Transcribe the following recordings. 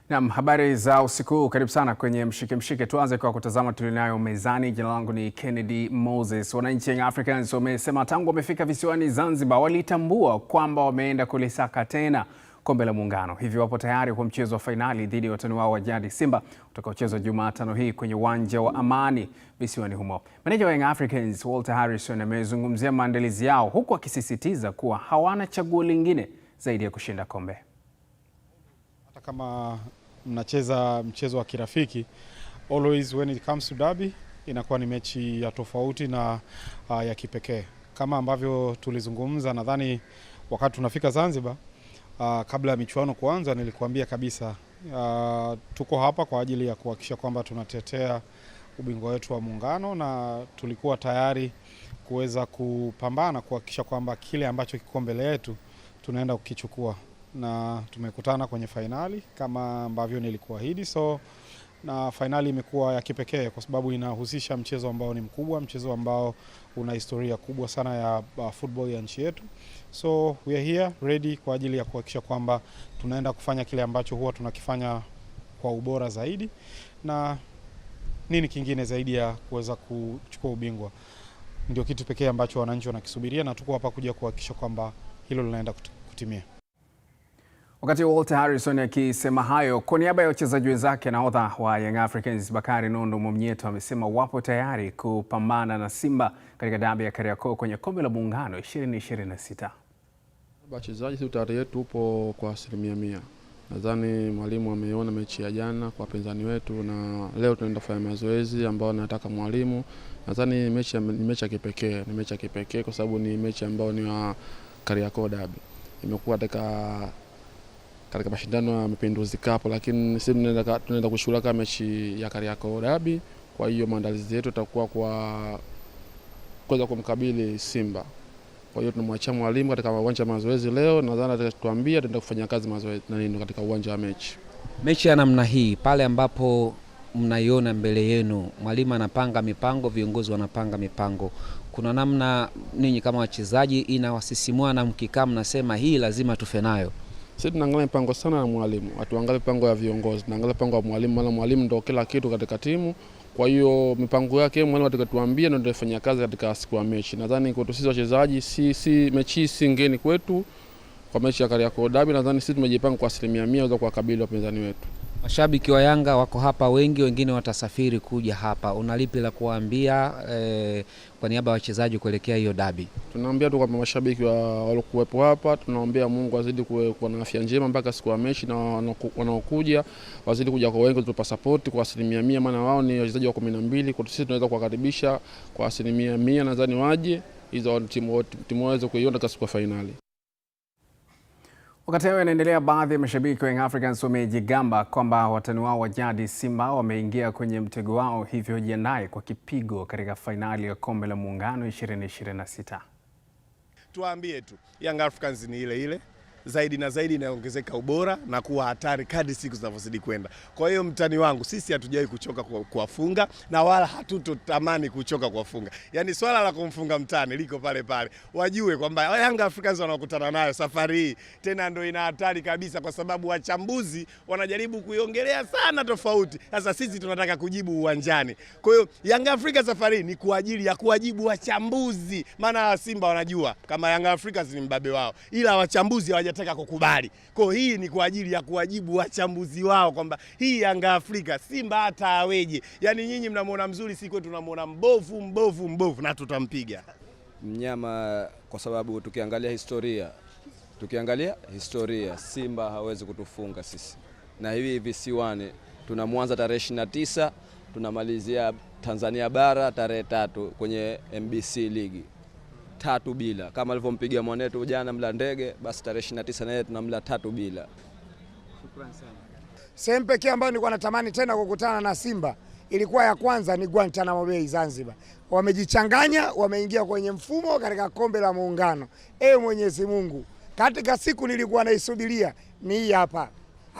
Naam, habari za usiku, karibu sana kwenye mshike. Tuanze kwa kutazama tulionayo mezani. Jina langu ni Kennedy Moses. Wananchi Young Africans wamesema tangu wamefika visiwani Zanzibar walitambua kwamba wameenda kulisaka tena kombe la Muungano. Hivyo wapo tayari kwa mchezo wa fainali dhidi ya watani wao wa jadi Simba utakaochezwa Jumatano hii kwenye uwanja wa Amani visiwani humo. Meneja wa Young Africans Walter Harrison amezungumzia maandalizi yao huku akisisitiza kuwa hawana chaguo lingine zaidi ya kushinda kombe. Hata kama mnacheza mchezo wa kirafiki, always when it comes to derby inakuwa ni mechi ya tofauti na ya kipekee. Kama ambavyo tulizungumza nadhani wakati tunafika Zanzibar, kabla ya michuano kuanza nilikuambia kabisa tuko hapa kwa ajili ya kuhakikisha kwamba tunatetea ubingwa wetu wa Muungano, na tulikuwa tayari kuweza kupambana kuhakikisha kwamba kile ambacho kiko mbele yetu tunaenda kukichukua, na tumekutana kwenye fainali kama ambavyo nilikuahidi. Na fainali imekuwa ya kipekee kwa sababu inahusisha mchezo ambao ni mkubwa, mchezo ambao una historia kubwa sana ya football ya nchi yetu. So we are here ready kwa ajili ya kuhakikisha kwamba tunaenda kufanya kile ambacho huwa tunakifanya kwa ubora zaidi, na nini kingine zaidi ya kuweza kuchukua ubingwa. Ndio kitu pekee ambacho wananchi wanakisubiria, na tuko hapa kuja kuhakikisha kwamba hilo linaenda kutimia. Wakati Walter Harrison akisema hayo, kwa niaba ya wachezaji wenzake, nahodha wa Young Africans Bakari Nondo Mwamnyeto amesema wapo tayari kupambana na Simba katika dabi ya Kariakoo kwenye kombe la Muungano 2026. Wachezaji si utayari yetu upo kwa 100%. Nadhani mwalimu ameona mechi ya jana kwa wapinzani wetu, na leo tunaenda kufanya mazoezi ambao nataka mwalimu. Nadhani mechi ya kipekee, ni mechi ya kipekee kwa sababu ni mechi ambayo ni wa Kariakoo dabi. Imekuwa katika mashindano ya Mapinduzi Cup, lakini sisi tunaenda kushughulika mechi ya Kariakoo dabi. Kwa hiyo maandalizi yetu yatakuwa kuweza kumkabili Simba. Kwa hiyo tunamwachia mwalimu katika uwanja wa mazoezi leo, nadhani atatuambia tunaenda kufanya kazi mazoezi na nini katika uwanja wa mechi. Mechi ya namna hii pale ambapo mnaiona mbele yenu, mwalimu anapanga mipango, viongozi wanapanga mipango, kuna namna ninyi kama wachezaji inawasisimua na mkikaa mnasema hii lazima tufe nayo? Sisi tunaangalia mipango sana na mwalimu, atuangalie mipango ya viongozi, tunaangalia mipango ya mwalimu, maana mwalimu ndio kila kitu katika timu. Kwa hiyo mipango yake mwalimu atakatuambia ndio tutafanya kazi katika siku ya mechi. Nadhani kwetu sisi wachezaji mechi si ngeni kwetu. Kwa mechi ya Kariakoo dabi nadhani sisi tumejipanga kwa 100% za kuwakabili wapinzani wetu. Mashabiki wa Yanga wako hapa wengi, wengine watasafiri kuja hapa. Unalipi la kuambia kwa niaba ya wachezaji kuelekea hiyo dabi? Tunaambia tu kwa mashabiki waliokuwepo hapa, tunaombea Mungu azidi kuwa na afya njema mpaka siku ya mechi, na wanaokuja wazidi kuja kwa wengi, tupa support kwa 100%, maana wao ni wachezaji wa 12. Kwa sisi tunaweza kuwakaribisha kwa 100%, nadhani waje hizo timu waweze kuiona katika siku ya fainali. Wakati hayo yanaendelea, baadhi ya mashabiki wa Young Africans wamejigamba kwamba watani wao wa jadi Simba wameingia kwenye mtego wao, hivyo jiandae kwa kipigo katika fainali ya kombe la Muungano 2026. Tuambie tu Young Africans ni ile ile, zaidi na zaidi inaongezeka ubora na kuwa hatari kadri siku zinavyozidi kwenda. Kwa hiyo mtani wangu, sisi hatujawahi kuchoka kuwafunga na wala hatutotamani kuchoka kuwafunga. Yaani swala la kumfunga mtani liko pale pale. Wajue kwamba Young Africans wanakutana nayo safari hii tena ndio ina hatari kabisa, kwa sababu wachambuzi wanajaribu kuiongelea sana tofauti. Sasa sisi tunataka kujibu uwanjani. Kwa hiyo Young Africans safari ni kwa ajili ya kuwajibu wachambuzi. Maana Simba wanajua kama Young Africans ni mbabe wao, ila wachambuzi hawajataka kukubali. Kwa hii ni kwa ajili ya kuwajibu wachambuzi wao kwamba hii Yanga Afrika Simba hata aweje. Yaani nyinyi mnamuona mzuri, si kwetu tunamuona mbovu na tutampiga. Mnyama kwa sababu tukiangalia historia Simba hawezi kutufunga sisi. Na hivi visiwani tunamwanza tarehe 29, tunamalizia Tanzania bara tarehe 3 kwenye MBC ligi. 3-0 kama alivyompiga mwanetu jana Mlandege, basi tarehe 29 naye tunamla 3-0. Shukrani sana. Sehemu pekee ambayo nilikuwa natamani tena kukutana na Simba ilikuwa ya kwanza ni Guantanamo Bay Zanzibar. Wamejichanganya, wameingia kwenye mfumo katika kombe la Muungano. Mwenyezi Mungu, katika siku nilikuwa naisubiria ni hii hapa,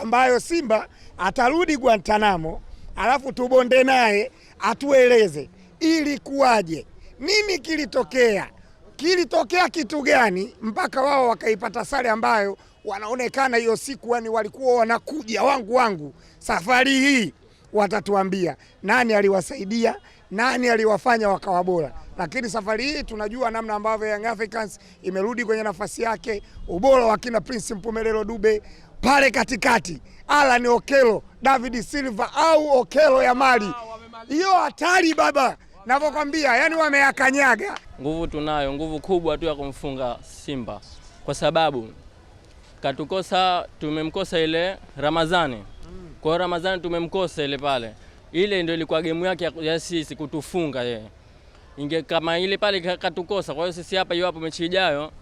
ambayo Simba atarudi Guantanamo, alafu tubonde naye atueleze ili kuwaje, nini kilitokea. kilitokea kitu gani mpaka wao wakaipata sare ambayo wanaonekana hiyo siku yani walikuwa wanakuja wangu. Safari hii watatuambia nani aliwasaidia, nani aliwafanya wakawa bora. Lakini safari hii tunajua namna ambavyo Young Africans imerudi kwenye nafasi yake, ubora wa kina Prince Mpumelelo Dube pale katikati, Alan Okello, David Silva au Okello ya Mali. Hiyo hatari baba, navyokwambia, yani wameyakanyaga. Nguvu tunayo, nguvu kubwa tu ya kumfunga Simba, kwa sababu tumemkosa ile Ramadhani. Kwa hiyo Ramadhani tumemkosa ile pale. Ile ndio ilikuwa game yake ya sisi kutufunga yeye. Kama ile pale katukosa, kwa hiyo sisi hapa iwapo mechi ijayo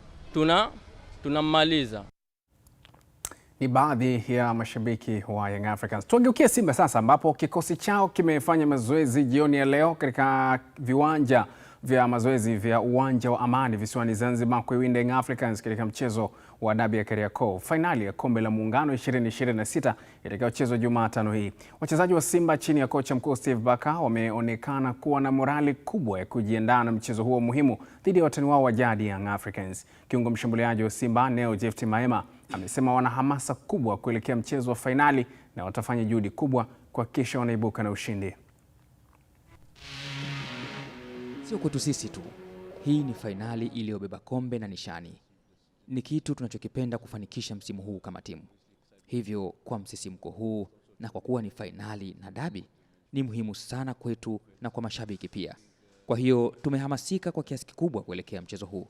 tunammaliza. Ni baadhi ya mashabiki wa Young Africans. Tuangeukie Simba sasa, ambapo kikosi chao kimefanya mazoezi jioni ya leo katika viwanja vya mazoezi vya uwanja wa Amani visiwani Zanzibar kuiwinda Young Africans katika mchezo wa dabi ya Kariakoo, fainali ya kombe la muungano 2026 itakayochezwa Jumatano hii. Wachezaji wa Simba chini ya kocha mkuu Steve Barker wameonekana kuwa na morali kubwa ya kujiandaa na mchezo huo muhimu dhidi ya watani wao wa jadi Young Africans. Kiungo mshambuliaji wa Simba Neo Jeff Maema amesema wana hamasa kubwa kuelekea mchezo wa fainali na watafanya juhudi kubwa kuhakikisha wanaibuka na ushindi. Sio kwetu sisi tu, hii ni fainali iliyobeba kombe na nishani. Ni kitu tunachokipenda kufanikisha msimu huu kama timu. Hivyo kwa msisimko huu na kwa kuwa ni fainali na dabi, ni muhimu sana kwetu na kwa mashabiki pia. Kwa hiyo tumehamasika kwa kiasi kikubwa kuelekea mchezo huu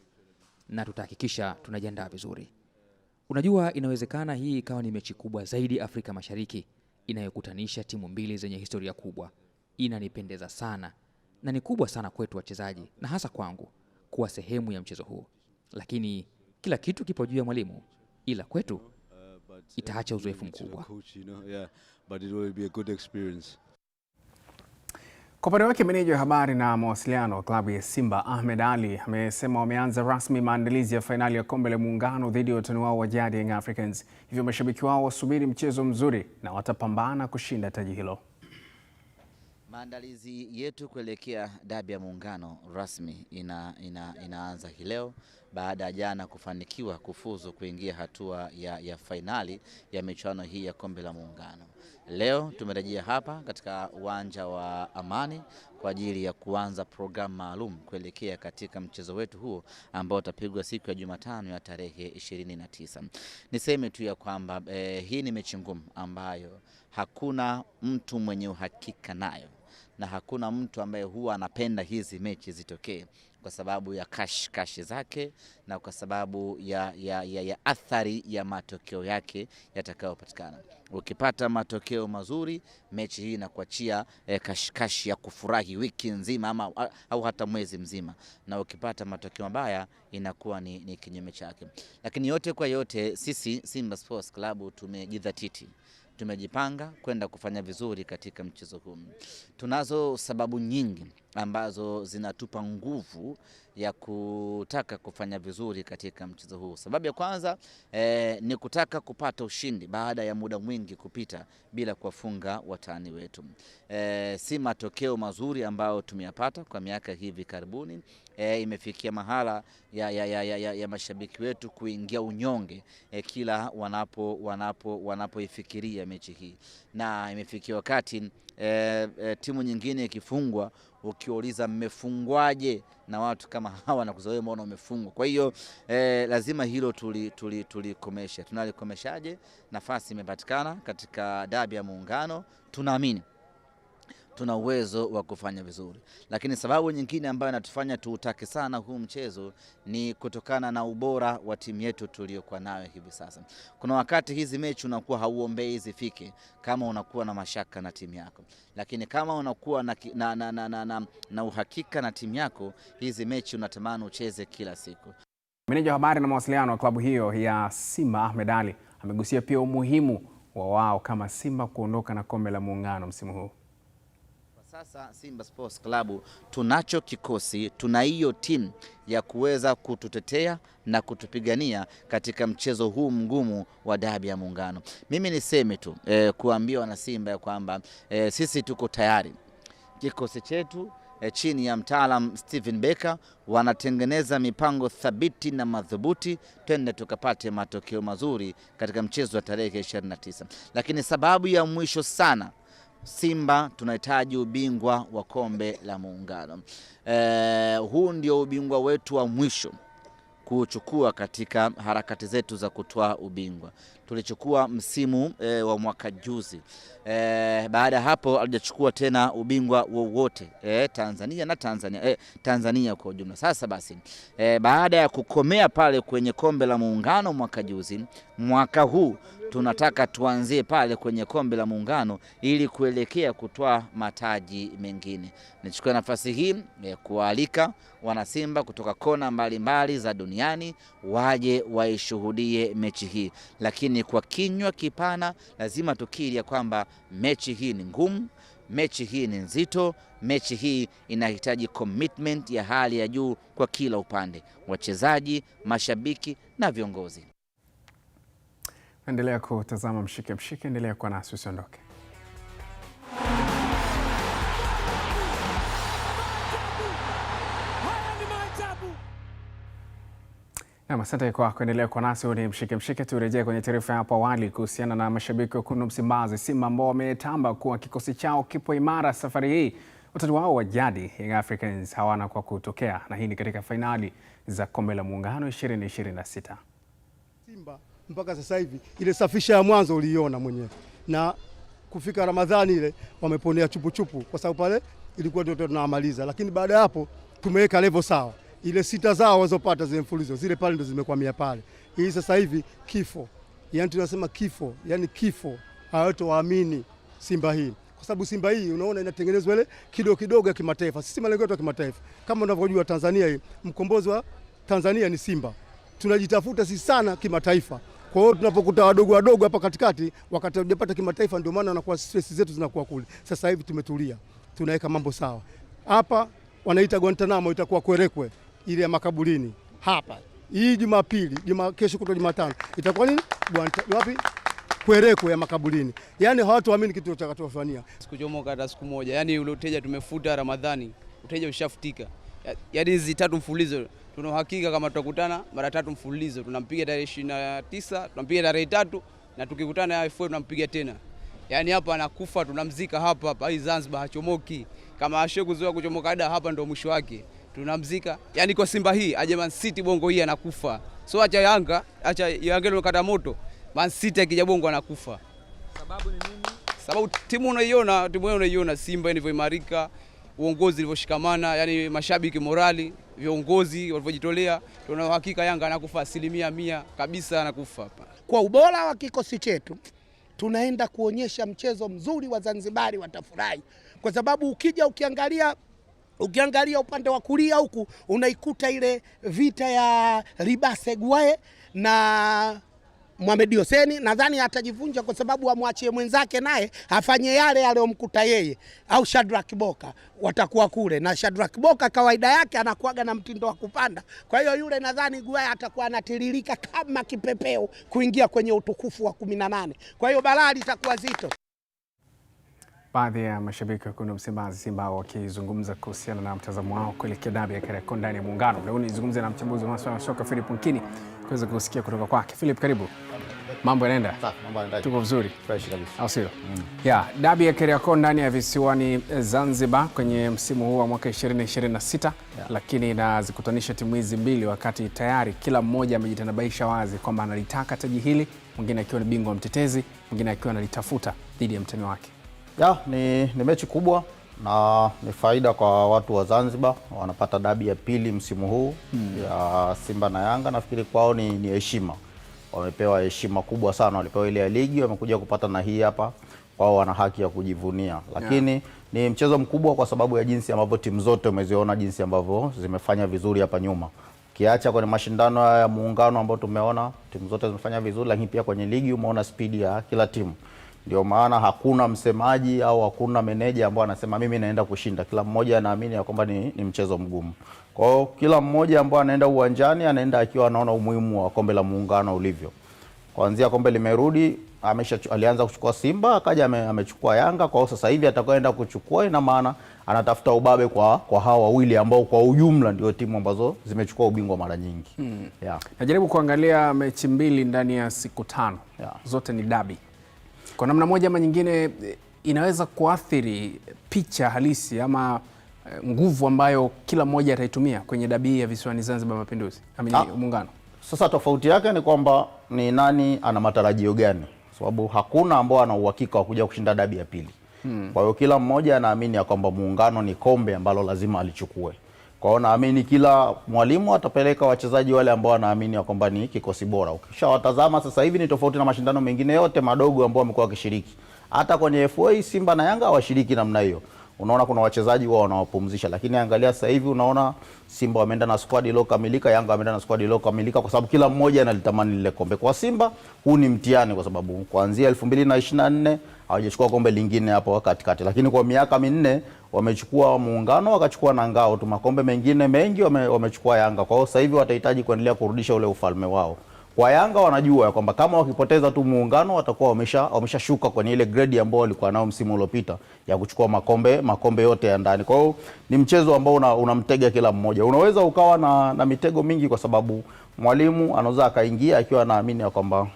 na tutahakikisha tunajiandaa vizuri. Unajua, inawezekana hii ikawa ni mechi kubwa zaidi Afrika Mashariki inayokutanisha timu mbili zenye historia kubwa. Inanipendeza sana na ni kubwa sana kwetu wachezaji na hasa kwangu kuwa sehemu ya mchezo huu. Lakini kila kitu kipo juu ya mwalimu, ila kwetu itaacha uzoefu mkubwa. Kwa upande wake, meneja wa habari na mawasiliano wa klabu ya Simba Ahmed Ali amesema wameanza rasmi maandalizi ya fainali ya kombe la muungano dhidi ya watani wao wa jadi Young Africans. Hivyo mashabiki wao wasubiri mchezo mzuri na watapambana kushinda taji hilo. Maandalizi yetu kuelekea dabi ya muungano rasmi inaanza hii leo baada ya jana kufanikiwa kufuzu kuingia hatua ya fainali ya michuano hii ya kombe la muungano. Leo tumerejea hapa katika uwanja wa Amani kwa ajili ya kuanza programu maalum kuelekea katika mchezo wetu huo ambao utapigwa siku ya Jumatano ya tarehe 29. Niseme tu ya kwamba hii ni mechi ngumu ambayo hakuna mtu mwenye uhakika nayo na hakuna mtu ambaye huwa anapenda hizi mechi zitokee kwa sababu ya kashi zake na kwa sababu ya athari ya matokeo yake yatakayopatikana. Ukipata matokeo mazuri, mechi hii inakuachia kashi ya kufurahi wiki nzima au hata mwezi mzima, na ukipata matokeo mabaya inakuwa ni kinyume chake. Lakini yote kwa yote, sisi Simba Sports Club tumejidhatiti, tumejipanga kwenda kufanya vizuri katika mchezo huu. Tunazo sababu nyingi ambazo zinatupa nguvu ya kutaka kufanya vizuri katika mchezo huu. Sababu ya kwanza ni kutaka kupata ushindi baada ya muda mwingi kupita bila kuwafunga watani wetu. Si matokeo mazuri ambayo tumeyapata kwa miaka hivi karibuni. Imefikia mahala ya mashabiki wetu kuingia unyonge kila wanapoifikiria mechi hii, na imefikia wakati timu nyingine ikifungwa ukiuliza mmefungwaje na watu kama hawa na kuzoea mbona umefungwa. Kwa hiyo lazima hilo tulikomesha. Tunalikomeshaje? Nafasi imepatikana katika dabi ya muungano, tunaamini tuna uwezo wa kufanya vizuri. Lakini sababu nyingine ambayo inatufanya tuutake sana huu mchezo ni kutokana na ubora wa timu yetu tuliyokuwa nayo hivi sasa. Kuna wakati hizi mechi unakuwa hauombei zifike kama unakuwa na mashaka na timu yako. Lakini kama unakuwa na uhakika na timu yako, hizi mechi unatamani ucheze kila siku. Meneja wa habari na mawasiliano wa klabu hiyo ya Simba Ahmed Ali amegusia pia umuhimu wa wao kama Simba kuondoka na kombe la muungano msimu huu. Sasa Simba Sports Club tunacho kikosi, tuna hiyo timu ya kuweza kututetea na kutupigania katika mchezo huu mgumu wa dabi ya muungano. Mimi niseme tu kuambia wana Simba ya kwamba sisi tuko tayari. Kikosi chetu chini ya mtaalam Steven Becker wanatengeneza mipango thabiti na madhubuti, twende tukapate matokeo mazuri katika mchezo wa tarehe 29. Lakini sababu ya mwisho sana, Simba tunahitaji ubingwa wa kombe la Muungano. Huu ndio ubingwa wetu wa mwisho kuchukua katika harakati zetu za kutoa ubingwa. Tulichukua msimu wa mwaka juzi. Baada hapo alijachukua tena ubingwa wowote Tanzania kwa ujumla. Sasa basi, baada ya kukomea pale kwenye kombe la Muungano mwaka juzi, mwaka huu tunataka tuanzie pale kwenye kombe la Muungano ili kuelekea kutoa mataji mengine. Nichukue nafasi hii kualika wanasimba kutoka kona mbalimbali za duniani waje waishuhudie mechi hii. Lakini kwa kinywa kipana lazima tukiri ya kwamba mechi hii ni ngumu, mechi hii ni nzito, mechi hii inahitaji commitment ya hali ya juu kwa kila upande, wachezaji, mashabiki na viongozi. Endelea kutazama Mshike Mshike, endelea kuwa nasi, usiondoke. Asante kwa kuendelea kwa nasi. Ni Mshike Mshike. Turejea kwenye taarifa hapo awali kuhusiana na mashabiki wa wekundu Msimbazi Simba ambao wametamba kuwa kikosi chao kipo imara safari hii. Watani wao wa jadi Young Africans hawana kwa kutokea, na hii ni katika fainali za kombe la Muungano 2026. Simba mpaka sasa hivi ile safisha ya mwanzo uliiona mwenyewe, na kufika Ramadhani ile wameponea chupu kwa sababu pale ilikuwa ndio tunamaliza, lakini baada ya hapo tumeweka level sawa. Ile sita zao wazopata zile mfulizo zile pale ndio zimekwamia pale. Hii sasa hivi kifo, yani tunasema kifo, yani kifo hawatoamini Simba hii, kwa sababu Simba hii unaona inatengenezwa ile kidogo ya kimataifa. Sisi malengo yetu ya kimataifa kama unavyojua, Tanzania hii mkombozi wa Tanzania ni Simba. Tunajitafuta sisi sana kimataifa. Kwa hiyo tunapokuta wadogo hapa katikati wakati hujapata kimataifa, ndio maana anakuwa stress zetu zinakuwa kule. Sasa hivi tumetulia, tunaweka mambo sawa. Hapa wanaita Guantanamo, itakuwa Kwerekwe ile ya makaburini hapa. Hii Jumapili, kesho kutwa Jumatano itakuwa nini? Wapi? Kwerekwe ya makaburini. Yaani hawatuamini kitu tutakachofanyia. Sikuchomoka hata siku moja. Yaani ule uteja tumefuta Ramadhani. Uteja ushafutika. Yaani hizi 3 mfululizo tuna uhakika kama tutakutana mara 3 mfululizo. Tunampiga tarehe 29, tunampiga tarehe 3 na tukikutana FA tunampiga tena. Yaani hapa anakufa tunamzika hapa. Hii Zanzibar hachomoki. Kama ashakuzoea kuchomoka ada hapa ndio mwisho wake. Tunamzika. Yaani kwa Simba hii aje Man City Bongo hii anakufa. So acha Yanga, acha Yanga ndio kata moto. Man City akija Bongo anakufa. Sababu ni nini? Sababu timu unaiona Simba ilivyoimarika, uongozi ulivyoshikamana, yani mashabiki morali, viongozi walivyojitolea, tuna uhakika Yanga anakufa 100% kabisa, anakufa hapa. Kwa ubora wa kikosi chetu tunaenda kuonyesha mchezo mzuri, wa Zanzibari watafurahi. Kwa sababu ukiangalia upande wa kulia huku unaikuta ile vita ya Libase Gwae na Mohamed Hussein. Nadhani atajivunja kwa sababu amwachie mwenzake naye afanye yale aliyomkuta yeye, au Shadrack Boka watakuwa kule, na Shadrack Boka kawaida yake anakuaga na mtindo wa kupanda. Kwa hiyo yule nadhani Gwae atakuwa anatiririka kama kipepeo kuingia kwenye utukufu wa 18. Kwa hiyo balaa litakuwa zito. Baadhi ya mashabiki wa wekundu Msimbazi Simba wakizungumza kuhusiana na mtazamo wao kuelekea dabi ya Kariakoo ndani ya Muungano. Leo nizungumze na mchambuzi wa masuala ya soka Philip Nkini kuweza kusikia kutoka kwake. Philip, karibu. Mambo yanaenda? Mambo yanaenda. Tuko vizuri. Fresh kabisa. Au sio? Dabi ya Kariakoo ndani ya visiwani Zanzibar kwenye msimu huu wa mwaka 2026, lakini inazikutanisha timu hizi mbili wakati tayari kila mmoja amejitanabaisha wazi kwamba analitaka taji hili, mwingine akiwa ni bingwa mtetezi, mwingine akiwa analitafuta dhidi ya mtani wake. Ni mechi kubwa na ni faida kwa watu wa Zanzibar, wanapata dabi ya pili msimu huu ya Simba na Yanga. Nafikiri kwao ni heshima, wamepewa heshima kubwa sana, walipewa ile ya ligi, wamekuja kupata na hii hapa, kwao wana haki ya kujivunia. Lakini ni mchezo mkubwa kwa sababu ya jinsi ambavyo timu zote umeziona jinsi ambavyo zimefanya vizuri hapa nyuma. Kiacha kwenye mashindano ya Muungano ambao tumeona timu zote zimefanya vizuri, lakini pia kwenye ligi umeona spidi ya kila timu. Ndio maana hakuna msemaji au hakuna meneja ambao anasema mimi naenda kushinda. Kila mmoja anaamini ya kwamba ni mchezo mgumu. Kwa hiyo kila mmoja ambao anaenda uwanjani anaenda akiwa anaona umuhimu wa kombe la Muungano ulivyo. Kuanzia kombe limerudi, alianza kuchukua Simba, akaja amechukua Yanga, kwa sasa hivi atakayoenda kuchukua, ina maana anatafuta ubabe kwa hawa wawili ambao kwa ujumla ndio timu ambazo zimechukua ubingwa mara nyingi. Yeah. Najaribu kuangalia mechi mbili ndani ya siku 5. Yeah. Zote ni dabi. Kwa namna moja ama nyingine inaweza kuathiri picha halisi ama nguvu ambayo kila mmoja ataitumia kwenye dabi ya visiwani Zanzibar Mapinduzi, Muungano. Sasa tofauti yake ni kwamba ni nani ana matarajio gani, sababu hakuna ambao ana uhakika wa kuja kushinda dabi ya pili. Kwa hiyo kila mmoja anaamini ya kwamba Muungano ni kombe ambalo lazima alichukue. Kwa hiyo naamini kila mwalimu atapeleka wachezaji wale ambao anaamini ya kwamba ni kikosi bora. Ukishawatazama sasa hivi ni tofauti na mashindano mengine yote madogo ambao wamekuwa wakishiriki. Hata kwenye FA Simba na Yanga hawashiriki namna hiyo. Unaona kuna wachezaji wao wanawapumzisha, lakini angalia sasa hivi unaona Simba wameenda na squad iliyokamilika, Yanga wameenda na squad iliyokamilika, kwa sababu kila mmoja analitamani lile kombe. Kwa Simba huu ni mtihani, kwa sababu kuanzia 2024 hawajachukua kombe lingine hapo katikati, lakini kwa miaka 4 wamechukua Muungano, wakachukua na Ngao tu, makombe mengine mengi wamechukua Yanga. Kwa hiyo sasa hivi watahitaji kuendelea kurudisha ule ufalme wao. Kwa Yanga wanajua kwamba kama wakipoteza tu Muungano watakuwa wameshashuka kwenye ile grade ambayo walikuwa nao msimu uliopita ya kuchukua makombe yote ya ndani. Kwa hiyo ni mchezo ambao unamtega kila mmoja. Unaweza ukawa na mitego mingi, kwa sababu mwalimu anaweza akaingia akiwa anaamini ya kwamba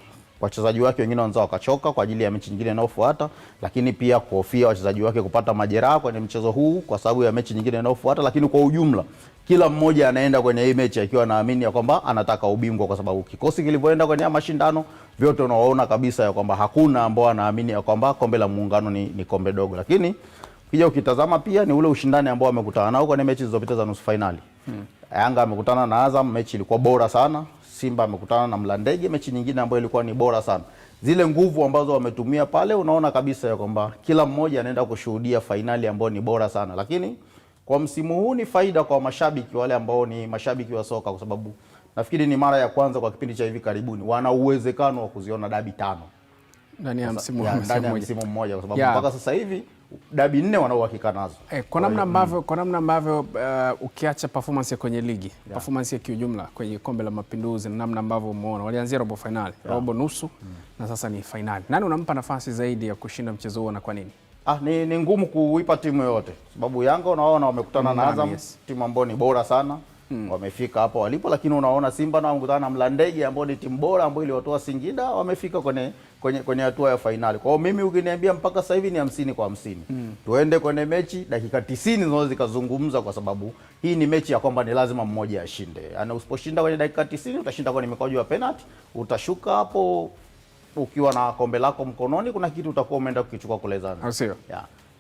wachezaji wake wengine wanaweza wakachoka kwa ajili ya mechi nyingine inayofuata, lakini pia kuhofia wachezaji wake kupata majeraha kwenye mchezo huu kwa sababu ya mechi nyingine inayofuata. Lakini kwa ujumla kila mmoja anaenda kwenye hii mechi akiwa anaamini ya kwamba anataka ubingwa, kwa sababu kikosi kilivyoenda kwenye mashindano vyote unaona kabisa ya kwamba hakuna ambao anaamini ya kwamba kombe la Muungano ni kombe dogo. Lakini ukija ukitazama pia ni ule ushindani ambao wamekutana nao kwenye mechi zilizopita za nusu finali. Yanga amekutana na Azam, mechi ilikuwa bora sana. Simba amekutana na Mlandege, mechi nyingine ambayo ilikuwa ni bora sana. Zile nguvu ambazo wametumia pale unaona kabisa ya kwamba kila mmoja anaenda kushuhudia fainali ambayo ni bora sana. Lakini kwa msimu huu ni faida kwa mashabiki wale ambao ni mashabiki wa soka, kwa sababu nafikiri ni mara ya kwanza kwa kipindi cha hivi karibuni wana uwezekano wa kuziona dabi 5 ndani ya msimu mmoja, kwa sababu mpaka sasa hivi dabi 4 wana uhakika nazo. Kwa namna ambavyo ukiacha performance kwenye ligi, performance ya kiujumla kwenye kombe la Mapinduzi na namna ambavyo umeona walianzia robo finali, robo nusu na sasa ni finali. Nani unampa nafasi zaidi ya kushinda mchezo huo na kwa nini? Ni ngumu kuipa timu yote, sababu Yanga unaona wamekutana na Azam, timu ambayo ni bora sana. Wamefika hapo walipo, lakini unaona Simba na wamekutana na Mlandege ambao ni timu bora ambayo iliwatoa Singida, wamefika kwenye hatua ya finali. Kwa hiyo mimi ukiniambia mpaka sasa hivi ni 50 kwa 50. Tuende kwenye mechi dakika 90 zinaweza zikazungumza, kwa sababu hii ni mechi ya kwamba ni lazima mmoja ashinde. Yaani usiposhinda kwenye dakika 90 utashinda kwenye mikwaju ya penalty, utashuka hapo ukiwa na kombe lako mkononi, kuna kitu utakuwa umeenda kukichukua kule Zanzibar. Sio?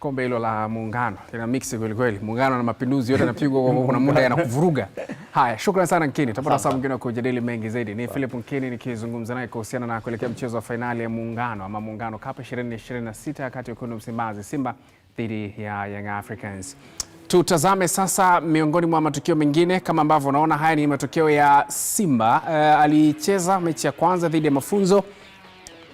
Kombe hilo la Muungano lina mix kweli kweli. Muungano na Mapinduzi yote yanapigwa kwa kuna muda yanakuvuruga. Haya, shukrani sana Nkini. Tutapata saa nyingine kujadili mengi zaidi. Ni Philip Nkini nikizungumza naye kuhusiana na kuelekea mchezo wa finali ya Muungano ama Muungano Cup 2026 kati ya Wekundu Msimbazi Simba dhidi ya Young Africans. Tutazame sasa miongoni mwa matukio mengine. Kama ambavyo unaona, haya ni matokeo ya Simba. Alicheza mechi ya kwanza dhidi ya Mafunzo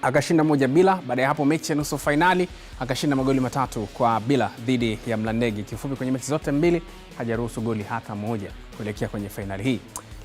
akashinda 1-0. Baada ya hapo mechi ya nusu finali akashinda magoli 3-0 dhidi ya Mlandege. Kifupi kwenye mechi zote mbili hajaruhusu goli hata moja kuelekea kwenye finali hii.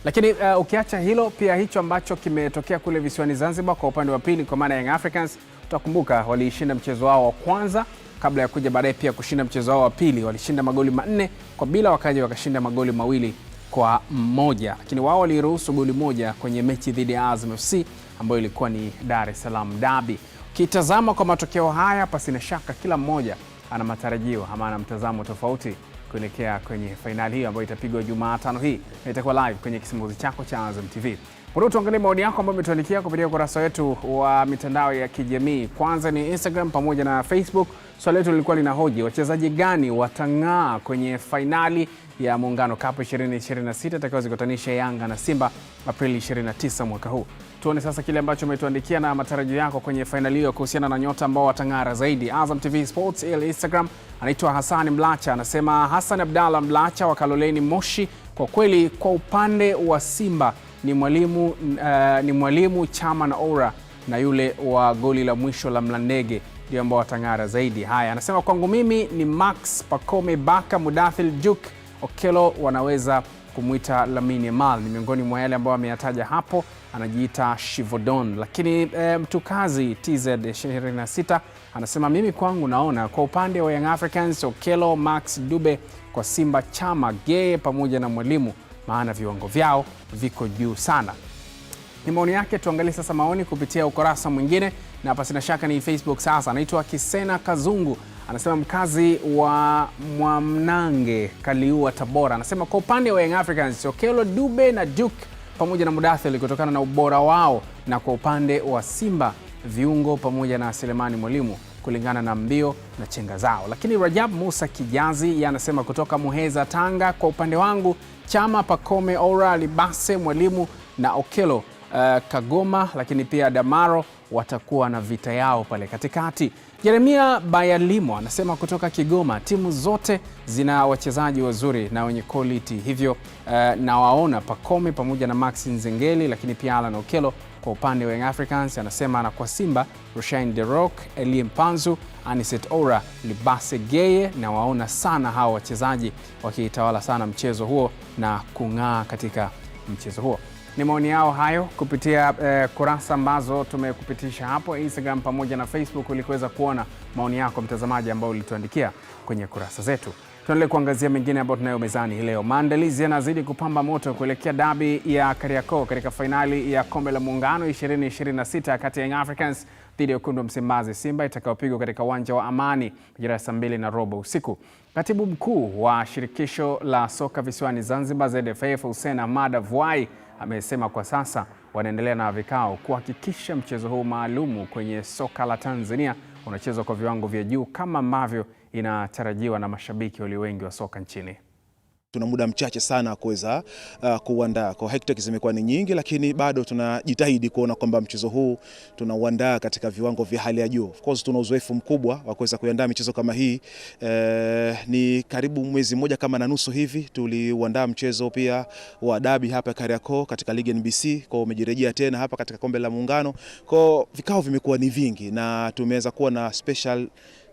Lakini ukiacha hilo, pia hicho ambacho kimetokea kule visiwani Zanzibar kwa upande wa pili, kwa maana Young Africans, utakumbuka walishinda mchezo wao wa kwanza kabla ya kuja baadaye pia kushinda mchezo wao wa pili. Walishinda magoli 4-0, wakaja wakashinda magoli 2-1, lakini wao waliruhusu goli moja kwenye mechi dhidi ya Azam FC ambayo ilikuwa ni Dar es Salaam Derby. Kitazama kwa matokeo haya, pasina shaka kila mmoja ana matarajio ama ana mtazamo tofauti kuelekea kwenye fainali hii ambayo itapigwa Jumatano hii na itakuwa live kwenye kisimbuzi chako cha Azam TV. Kwa tuangalie maoni yako ambayo umetuandikia kupitia ukurasa wetu wa mitandao ya kijamii. Kwanza ni Instagram pamoja na Facebook. Swali letu lilikuwa linahoji wachezaji gani watang'aa kwenye fainali ya Muungano Cup 2026 itakayozikutanisha Yanga na Simba Aprili 29 mwaka huu. Tuone sasa kile ambacho umetuandikia na matarajio yako kwenye fainali hiyo kuhusiana na nyota ambao watang'ara zaidi. Azam TV Sports ile Instagram, anaitwa Hassan Mlacha, anasema Hassan Abdalla Mlacha wa Kaloleni Moshi, kwa kweli kwa upande wa Simba ni mwalimu Chama na Ora na yule wa goli la mwisho la Mlandege ndio ambao watang'ara zaidi. Haya, anasema kwangu mimi ni Max Pakome Baka, Mudathil Juk Okelo wanaweza kumuita Lamine Yamal. Ni miongoni mwa yale ambayo ameyataja hapo, anajiita Shivodon. Lakini mtukazi TZ26 anasema mimi kwangu naona kwa upande wa Young Africans, Okello, Max Dube, kwa Simba Chama, Geye pamoja na Mwalimu, maana viwango vyao viko juu sana. Ni maoni yake. Tuangalie sasa maoni kupitia ukurasa mwingine, na hapa sina shaka ni Facebook. Sasa anaitwa Kisena Kazungu, anasema mkazi wa Mwamnange, Kaliua, Tabora. Anasema kwa upande wa Young Africans, Okello, Dube na Duke pamoja na Mudathir kutokana na ubora wao, na kwa upande wa Simba viungo pamoja na Selemani Mwalimu kulingana na mbio na chenga zao. Lakini Rajab Musa Kijazi anasema kutoka Muheza, Tanga, kwa upande wangu Chama, Pacome, Ora, Libase, Mwalimu na Okello, Kagoma, lakini pia Damaro watakuwa na vita yao pale katikati. Jeremia Bayalimo anasema kutoka Kigoma, timu zote zina wachezaji wazuri na wenye quality, hivyo na waona Pacome pamoja na Max Nzengeli, lakini pia Alan Okello. Kwa upande wa Young Africans anasema, na kwa Simba Rushain De Rock, Elie Mpanzu, Aniset Ora, Libase Geye, na waona sana hao wachezaji wakitawala sana mchezo huo na kung'aa katika mchezo huo. Ni maoni yao hayo kupitia kurasa ambazo tumekupitisha hapo Instagram pamoja na Facebook, ulikuweza kuona maoni yako mtazamaji ambao ulituandikia kwenye kurasa zetu. Tuendelee kuangazia mengine ambayo tunayo mezani hii leo. Maandalizi yanazidi kupamba moto kuelekea dabi ya Kariakoo katika fainali ya Kombe la Muungano 2026 kati ya Young Africans dhidi ya Wekundu wa Msimbazi Simba, itakayopigwa katika uwanja wa Amani majira ya saa 2:15 usiku. Katibu mkuu wa shirikisho la soka visiwani Zanzibar ZFF, Hussein Ahmad Avwai, amesema kwa sasa wanaendelea na vikao kuhakikisha mchezo huu maalumu kwenye soka la Tanzania unachezwa kwa viwango vya juu kama ambavyo inatarajiwa na mashabiki walio wengi wa soka nchini. Tuna muda mchache sana kuweza kuandaa. Kwa hectares zimekuwa ni nyingi, lakini bado tunajitahidi kuona kwamba mchezo huu tunauandaa katika viwango vya hali ya juu. Of course tuna uzoefu mkubwa wa kuweza kuandaa michezo kama hii. Ni karibu mwezi mmoja kama na nusu hivi tuliuandaa mchezo pia wa dabi hapa Kariakoo katika Ligi NBC, kwa umejirejea tena hapa katika Kombe la Muungano. Kwa vikao vimekuwa ni vingi na tumeweza kuwa na special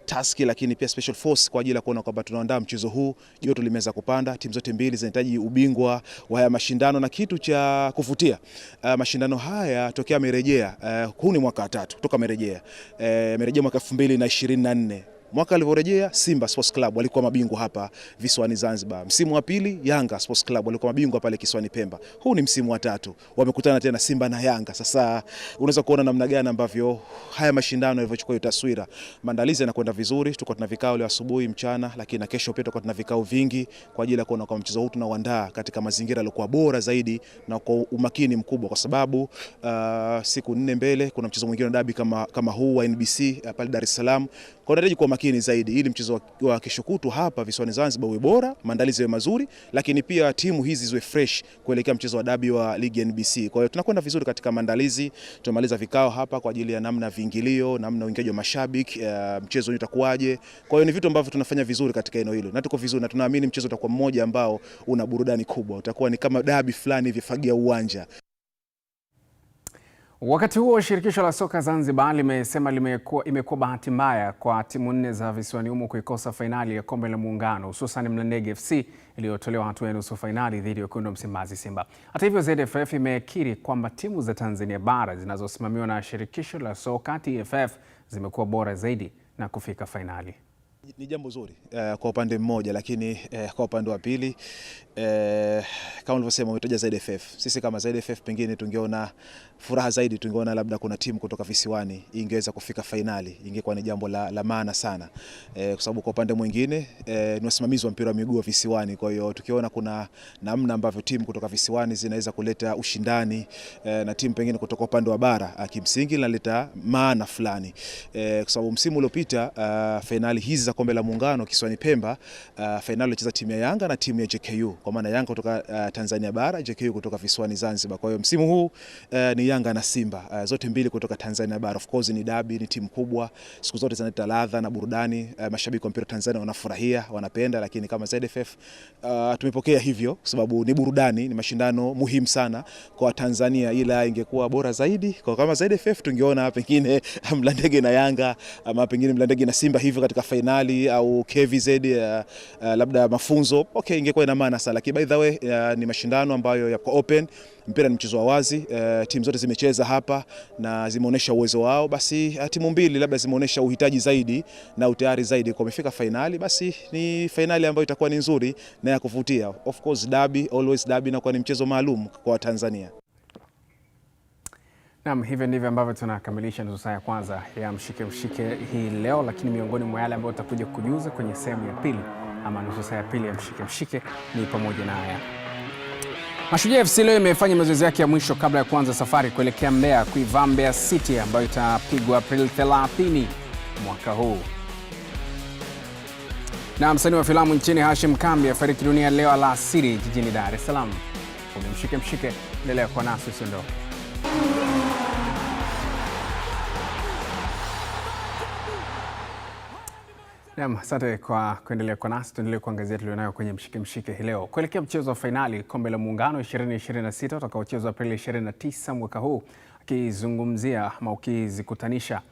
task, lakini pia special force kwa ajili ya kuona kwamba tunaandaa mchezo huu. Joto limeweza kupanda, timu zote mbili zinahitaji ubingwa wa haya mashindano, na kitu cha kuvutia mashindano haya tokea amerejea, huu ni mwaka wa 3 kutoka amerejea mwaka 2024. Mwaka alivyorejea Simba Sports Club walikuwa mabingwa hapa visiwani Zanzibar. Msimu wa pili Yanga Sports Club walikuwa mabingwa pale kisiwani Pemba. Huu ni msimu wa 3. Wamekutana tena Simba na Yanga. Sasa unaweza kuona namna gani ambavyo haya mashindano yalivyochukua taswira. Maandalizi yanakwenda vizuri. Tulikuwa tuna vikao leo asubuhi, mchana, lakini na kesho pia tutakuwa tuna vikao vingi kwa ajili ya kuona kwamba mchezo huu tunauandaa katika mazingira yaliokuwa bora zaidi na kwa umakini mkubwa, kwa sababu siku 4 mbele kuna mchezo mwingine wa dabi kama huu wa NBC pale Dar es Salaam. Kwa hiyo kwa makini zaidi ili mchezo wa kesho kutu hapa visiwani Zanzibar uwe bora, maandalizi yawe mazuri, lakini pia timu hizi ziwe fresh kuelekea mchezo wa dabi wa Ligi NBC. Kwa hiyo tunakwenda vizuri katika maandalizi. Tumemaliza vikao hapa kwa ajili ya namna viingilio, namna uingiaji wa mashabiki, mchezo utakuwaje. Kwa hiyo ni vitu ambavyo tunafanya vizuri katika eneo hilo. Na tuko vizuri na tunaamini mchezo utakuwa mmoja ambao una burudani kubwa. Utakuwa ni kama dabi fulani hivi fagia uwanja. Wakati huo shirikisho la soka Zanzibar limesema imekuwa bahati mbaya kwa timu 4 za visiwani humo kuikosa fainali ya Kombe la Muungano, hususan Mlandege FC iliyotolewa hatua ya nusu fainali dhidi ya Wekundu wa Msimbazi Simba. Hata hivyo, ZFF imekiri kwamba timu za Tanzania bara zinazosimamiwa na shirikisho la soka TFF zimekuwa bora zaidi na kufika fainali. Ni jambo zuri kwa upande mmoja, lakini kwa upande wa pili kama ulivyosema umetaja ZFF. Sisi kama ZFF pengine tungeona furaha zaidi, tungeona labda kuna timu kutoka visiwani ingeweza kufika fainali, ingekuwa ni jambo la maana sana, kwa sababu kwa upande mwingine ni wasimamizi wa mpira wa miguu wa visiwani. Kwa hiyo tukiona kuna namna ambavyo timu kutoka visiwani zinaweza kuleta ushindani na timu pengine kutoka upande wa bara, kimsingi linaleta maana fulani, kwa sababu msimu uliopita fainali hizi za Kombe la Muungano kisiwani Pemba, fainali ilicheza timu ya Yanga na timu ya JKU, kwa maana Yanga kutoka Tanzania bara, JKU kutoka visiwani Zanzibar. Kwa hiyo msimu huu ni Yanga na Simba, zote mbili kutoka Tanzania bara. Of course ni dabi, ni timu kubwa, siku zote zinaleta ladha na burudani. Mashabiki wa mpira Tanzania wanafurahia, wanapenda, lakini kama ZFF tumepokea hivyo kwa sababu ni burudani, ni mashindano muhimu sana kwa Tanzania, ila ingekuwa bora zaidi kwa kama ZFF tungeona pengine Mlandege na Yanga ama pengine Mlandege na Simba hivyo katika fainali Ahali au KVZ labda mafunzo, okay, ingekuwa ina maana sana. Lakini by the way ni mashindano ambayo yako open, mpira ni mchezo wa wazi, timu zote zimecheza hapa na zimeonyesha uwezo wao, basi timu mbili labda zimeonyesha uhitaji zaidi na utayari zaidi kwa kufika finali, basi ni finali ambayo itakuwa ni nzuri na ya kuvutia. Of course derby, always derby inakuwa ni mchezo maalum kwa Tanzania. Naam, hivyo ndivyo ambavyo tunakamilisha nusu saa ya kwanza ya mshike mshike hii leo, lakini miongoni mwa yale ambayo tutakuja kujuza kwenye sehemu ya pili ama nusu saa ya pili ya mshike mshike ni pamoja na haya. Mashujaa FC leo imefanya mazoezi yake ya mwisho kabla ya kuanza safari kuelekea Mbeya kuivaa Mbeya City ambayo itapigwa Aprili 30 mwaka huu. Na msanii wa filamu nchini Hashim Kambi afariki dunia leo alasiri jijini Dar es Salaam. Mshike mshike, endelea kwa nasi usiondoke. Naam, asante kwa kuendelea kwa nasi. Tuendelee kuangazia tulionayo kwenye mshike mshike hii leo. Kuelekea mchezo wa fainali Kombe la Muungano 2026 utakaochezwa Aprili 29 mwaka huu, akizungumzia ama ukizikutanisha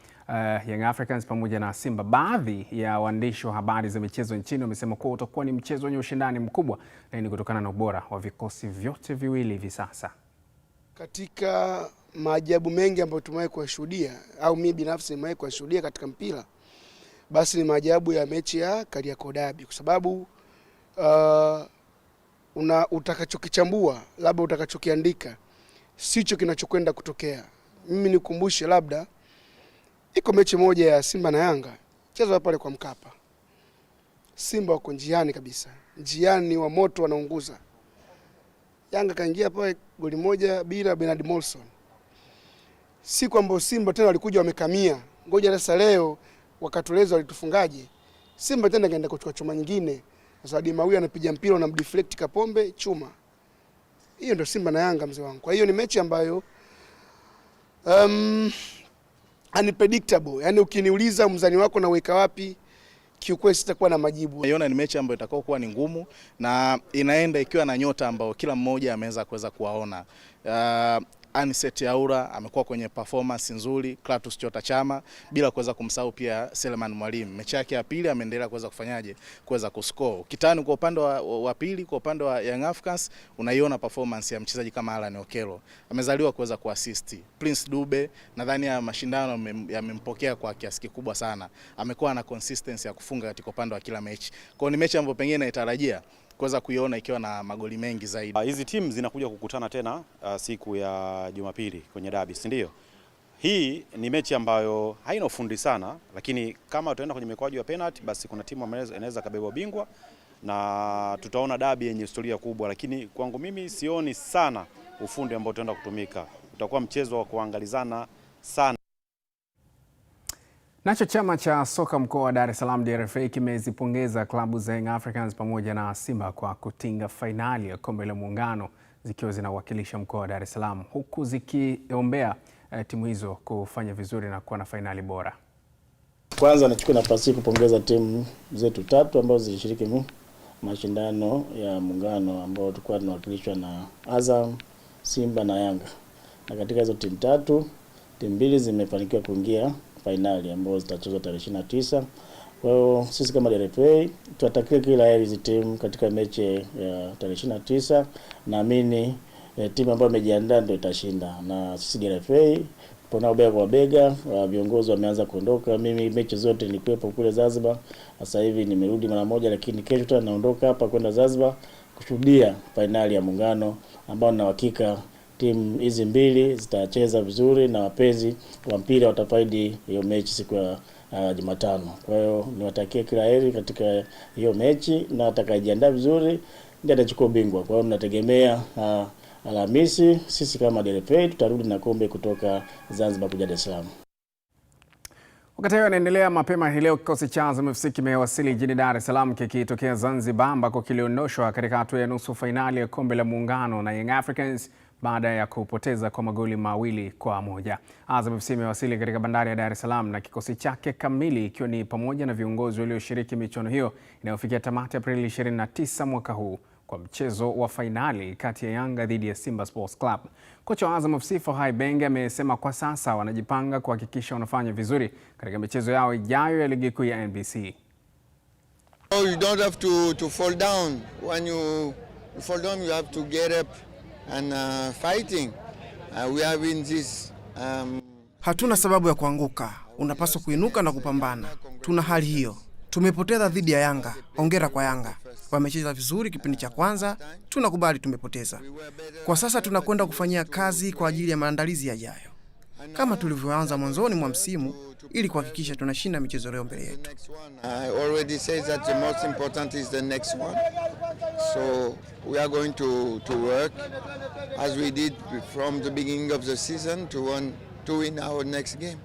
Young Africans pamoja na Simba, baadhi ya waandishi wa habari za michezo nchini wamesema kuwa utakuwa ni mchezo wenye ushindani mkubwa, na ni kutokana na ubora wa vikosi vyote viwili hivi sasa. Katika maajabu mengi ambayo tumewahi kushuhudia au mimi binafsi nimewahi kushuhudia katika mpira, basi ni maajabu ya mechi ya Kariakoo Derby, kwa sababu utakachokichambua labda utakachokiandika sicho kinachokwenda kutokea. Mimi nikumbushe, labda iko mechi moja ya Simba na Yanga cheza pale kwa Mkapa. Simba wako njiani kabisa, njiani wa moto wanaunguza. Yanga kaingia pale goli moja bila Bernard Morrison. Si kwamba Simba tena walikuja wamekamia, ngoja sasa leo wakatuleza walitufungaje. Simba tena kaenda kuchukua chuma nyingine. Sasa Di Maria anapiga mpira na mdeflect Kapombe chuma. Hiyo ndio Simba na Yanga, mzee wangu. Kwa hiyo ni mechi ambayo unpredictable. Yaani ukiniuliza mzani wako na weka wapi, kiukweli sitakuwa na majibu. Naiona ni mechi ambayo itakao kuwa ni ngumu na inaenda ikiwa na nyota ambao kila mmoja ameweza kuweza kuwaona. Anicet Yaura amekuwa kwenye performance nzuri, Clatous Chota Chama, bila kuweza kumsahau pia Seleman Mwalimu. Mechi yake ya pili ameendelea kuweza kufanyaje, kuweza kuscore. Kitani kwa upande wa pili, kwa upande wa Young Africans unaiona performance ya mchezaji kama Alan Okello. Amezaliwa kuweza kuassist. Prince Dube nadhani ya mashindano yamempokea kwa kiasi kikubwa sana. Amekuwa na consistency ya kufunga katika upande wa kila mechi. Kwa ni mechi ambayo pengine naitarajia kuweza kuiona ikiwa na magoli mengi zaidi. Hizi timu zinakuja kukutana tena siku ya Jumapili kwenye derby, si ndio? Hii ni mechi ambayo haina ufundi sana, lakini kama tutaenda kwenye mikwaju ya penalty, basi kuna timu ambayo inaweza kabeba bingwa na tutaona derby yenye historia kubwa, lakini kwangu mimi sioni sana ufundi ambao tutaenda kutumika. Utakuwa mchezo wa kuangalizana sana. Nacho chama cha soka mkoa wa Dar es Salaam DRFA kimezipongeza klabu za Young Africans pamoja na Simba kwa kutinga fainali ya Kombe la Muungano zikiwa zinawakilisha mkoa wa Dar es Salaam, huku zikiombea timu hizo kufanya vizuri na kuwa na fainali bora. Kwanza nachukua nafasi kupongeza timu zetu tatu ambazo zilishiriki mashindano ya Muungano ambao tulikuwa tunawakilishwa na Azam, Simba na Yanga. Na katika hizo timu tatu, timu mbili zimefanikiwa kuingia finali ambazo zitachezwa tarehe 29. Kwa hiyo sisi kama DRFA tunatakia kila heri hizi timu katika mechi ya tarehe 29. Naamini timu ambayo imejiandaa ndio itashinda. Na sisi DRFA tunao bega kwa bega, viongozi wameanza kuondoka. Mimi mechi zote nilikuwepo kule Zanzibar. Sasa hivi nimerudi mara moja, lakini kesho tena naondoka hapa kwenda Zanzibar kushuhudia finali ya Muungano ambao na hakika timu hizi mbili zitacheza vizuri na wapenzi wa mpira watafaidi hiyo mechi siku ya Jumatano. Kwa hiyo niwatakie kila heri katika hiyo mechi, na atakayejiandaa vizuri ndiye atachukua ubingwa. Kwa hiyo tunategemea Alhamisi sisi kama DRFA tutarudi na kombe kutoka Zanzibar kuja Dar es Salaam. Wakati hayo yanaendelea, mapema hii leo kikosi cha Azam FC kimewasili jijini Dar es Salaam kikitokea Zanzibar ambako kiliondoshwa katika hatua ya nusu fainali ya Kombe la Muungano na Young Africans baada ya kupoteza kwa magoli 2-1. Azam FC imewasili katika bandari ya Dar es Salaam na kikosi chake kamili, ikiwa ni pamoja na viongozi walioshiriki michuano hiyo inayofikia tamati Aprili 29 mwaka huu kwa mchezo wa fainali kati ya Yanga dhidi ya Simba Sports Club. Kocha wa Azam FC Fahai Benge amesema kwa sasa wanajipanga kuhakikisha wanafanya vizuri katika michezo yao ijayo ya ligi kuu ya NBC. Oh, you don't have to fall down. When you fall down, you have to get up and fighting. We have in this. Hatuna sababu ya kuanguka. Unapaswa kuinuka na kupambana. Tuna hali hiyo. Tumepoteza dhidi ya Yanga. Hongera kwa Yanga. Wamecheza vizuri kipindi cha kwanza. Tunakubali tumepoteza. Kwa sasa tunakwenda kufanyia kazi kwa ajili ya maandalizi yajayo, kama tulivyoanza mwanzoni mwa msimu, ili kuhakikisha tunashinda michezo leo mbele yetu. I already said that the most important is the next one. So we are going to work as we did from the beginning of the season to win our next game.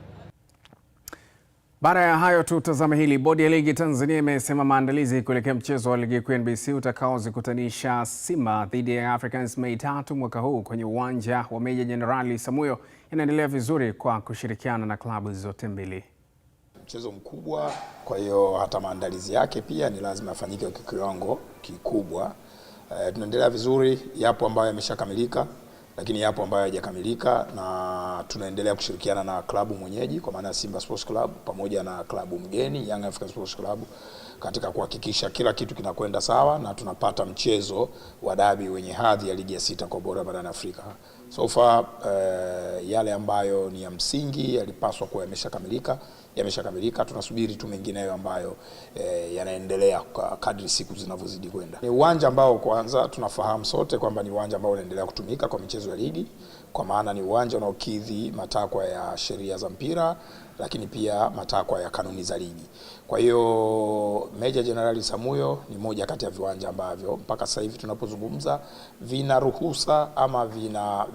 Baada ya hayo tutazame hili. Bodi ya Ligi Tanzania imesema maandalizi kuelekea mchezo wa Ligi Kuu NBC utakaozikutanisha Simba dhidi ya Africans Mei 3 mwaka huu kwenye uwanja wa Meja Jenerali Samuyo inaendelea vizuri kwa kushirikiana na klabu zote mbili. Mchezo mkubwa, kwa hiyo hata maandalizi yake pia ni lazima afanyike kwa kiwango kikubwa. Tunaendelea vizuri, yapo ambayo yameshakamilika, lakini yapo ambayo hayajakamilika, na tunaendelea kushirikiana na klabu mwenyeji kwa maana Simba Sports Club pamoja na klabu mgeni Young African Sports Club katika kuhakikisha kila kitu kinakwenda sawa na tunapata mchezo wa dabi wenye hadhi ya ligi ya 6 kwa bora barani Afrika. So far yale ambayo ni ya msingi yalipaswa kuwa yameshakamilika. Tunasubiri tu mengineyo ambayo yanaendelea kadri siku zinavyozidi kwenda. Ni uwanja ambao kwanza tunafahamu sote kwamba ni uwanja ambao unaendelea kutumika kwa michezo ya ligi, kwa maana ni uwanja unaokidhi matakwa ya sheria za mpira, lakini pia matakwa ya kanuni za ligi. Kwa hiyo Meja Jenerali Samuyo ni moja kati ya viwanja ambavyo mpaka sasa hivi tunapozungumza vina ruhusa ama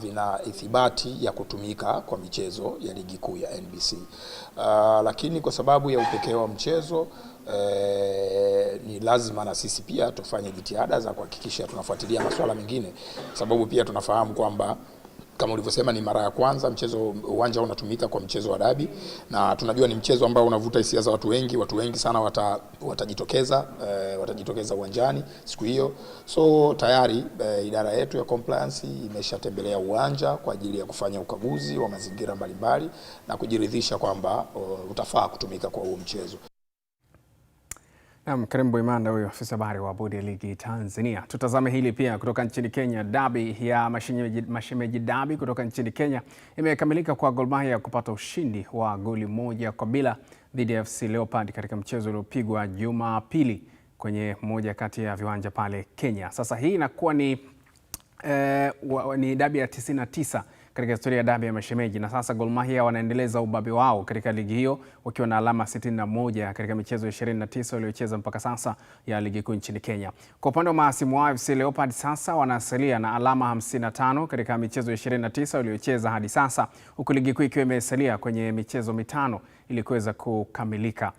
vina ithibati ya kutumika kwa michezo ya ligi kuu ya NBC. Lakini kwa sababu ya upekee wa mchezo ni lazima na sisi pia tufanye jitihada za kuhakikisha tunafuatilia masuala mengine, sababu pia tunafahamu kwamba kama ulivyosema ni mara ya kwanza uwanja unatumika kwa mchezo wa dabi, na tunajua ni mchezo ambao unavuta hisia za watu wengi sana watajitokeza uwanjani siku hiyo. So tayari idara yetu ya compliance imeshatembelea uwanja kwa ajili ya kufanya ukaguzi wa mazingira mbalimbali na kujiridhisha kwamba utafaa kutumika kwa huo mchezo. Karim Boimanda huyo afisa habari wa Bodi ya Ligi Tanzania. Tutazame hili pia kutoka nchini Kenya. Dabi ya mashemeji dabi kutoka nchini Kenya imekamilika kwa Gor Mahia kupata ushindi wa goli 1-0 dhidi ya FC Leopard katika mchezo uliopigwa Jumapili kwenye moja kati ya viwanja pale Kenya. Sasa hii inakuwa ni dabi ya 99 katika historia ya dabi ya mashemeji, na sasa Gor Mahia wanaendeleza ubabe wao katika ligi hiyo wakiwa na alama 61 katika michezo 29 waliocheza mpaka sasa ya ligi kuu nchini Kenya. Kwa upande wa mahasimu wao FC Leopard sasa wanasalia na alama 55 katika michezo 29 waliocheza hadi sasa, huku ligi kuu ikiwa imesalia kwenye michezo 5 ili kuweza kukamilika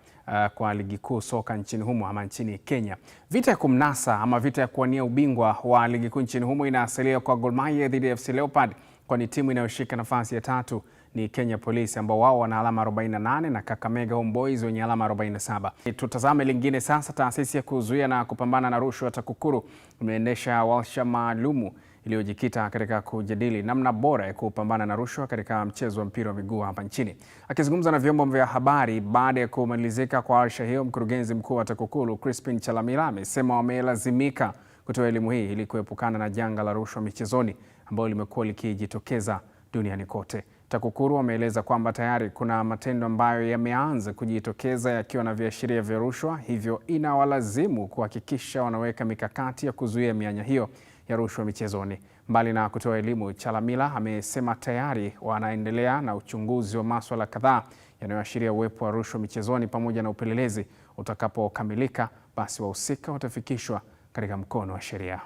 kwa ligi kuu soka nchini humo ama nchini Kenya. Vita ya kumnasa ama vita ya kuwania ubingwa wa ligi kuu nchini humo inasalia kwa Gor Mahia dhidi ya FC Leopard, kwani timu inayoshika nafasi ya 3 ni Kenya Police ambao wao wana alama 48 na Kakamega Homeboys wenye alama 47. Tutazame lingine sasa. Taasisi ya kuzuia na kupambana na rushwa TAKUKURU imeendesha warsha maalumu iliyojikita katika kujadili namna bora ya kupambana na rushwa katika mchezo wa mpira wa miguu hapa nchini. Akizungumza na vyombo vya habari baada ya kumalizika kwa warsha hiyo, mkurugenzi mkuu wa TAKUKURU Crispin Chalamila amesema wamelazimika kutoa elimu hii ili kuepukana na janga la rushwa michezoni ambalo limekuwa likijitokeza duniani kote. TAKUKURU wameeleza kwamba tayari kuna matendo ambayo yameanza kujitokeza yakiwa na viashiria vya rushwa, hivyo inawalazimu kuhakikisha wanaweka mikakati ya kuzuia mianya hiyo ya rushwa michezoni. Mbali na kutoa elimu, Chalamila amesema tayari wanaendelea na uchunguzi wa masuala kadhaa yanayoashiria uwepo wa rushwa michezoni pamoja na upelelezi. Utakapokamilika, basi wahusika watafikishwa katika mkono wa sheria.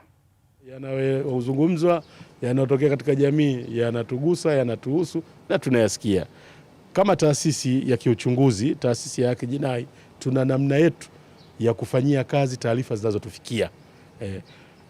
Yanayozungumzwa, yanayotokea katika jamii yanatugusa, yanatuhusu na tunayasikia. Kama taasisi ya kiuchunguzi, taasisi ya haki jinai, tuna namna yetu ya kufanyia kazi taarifa zinazotufikia.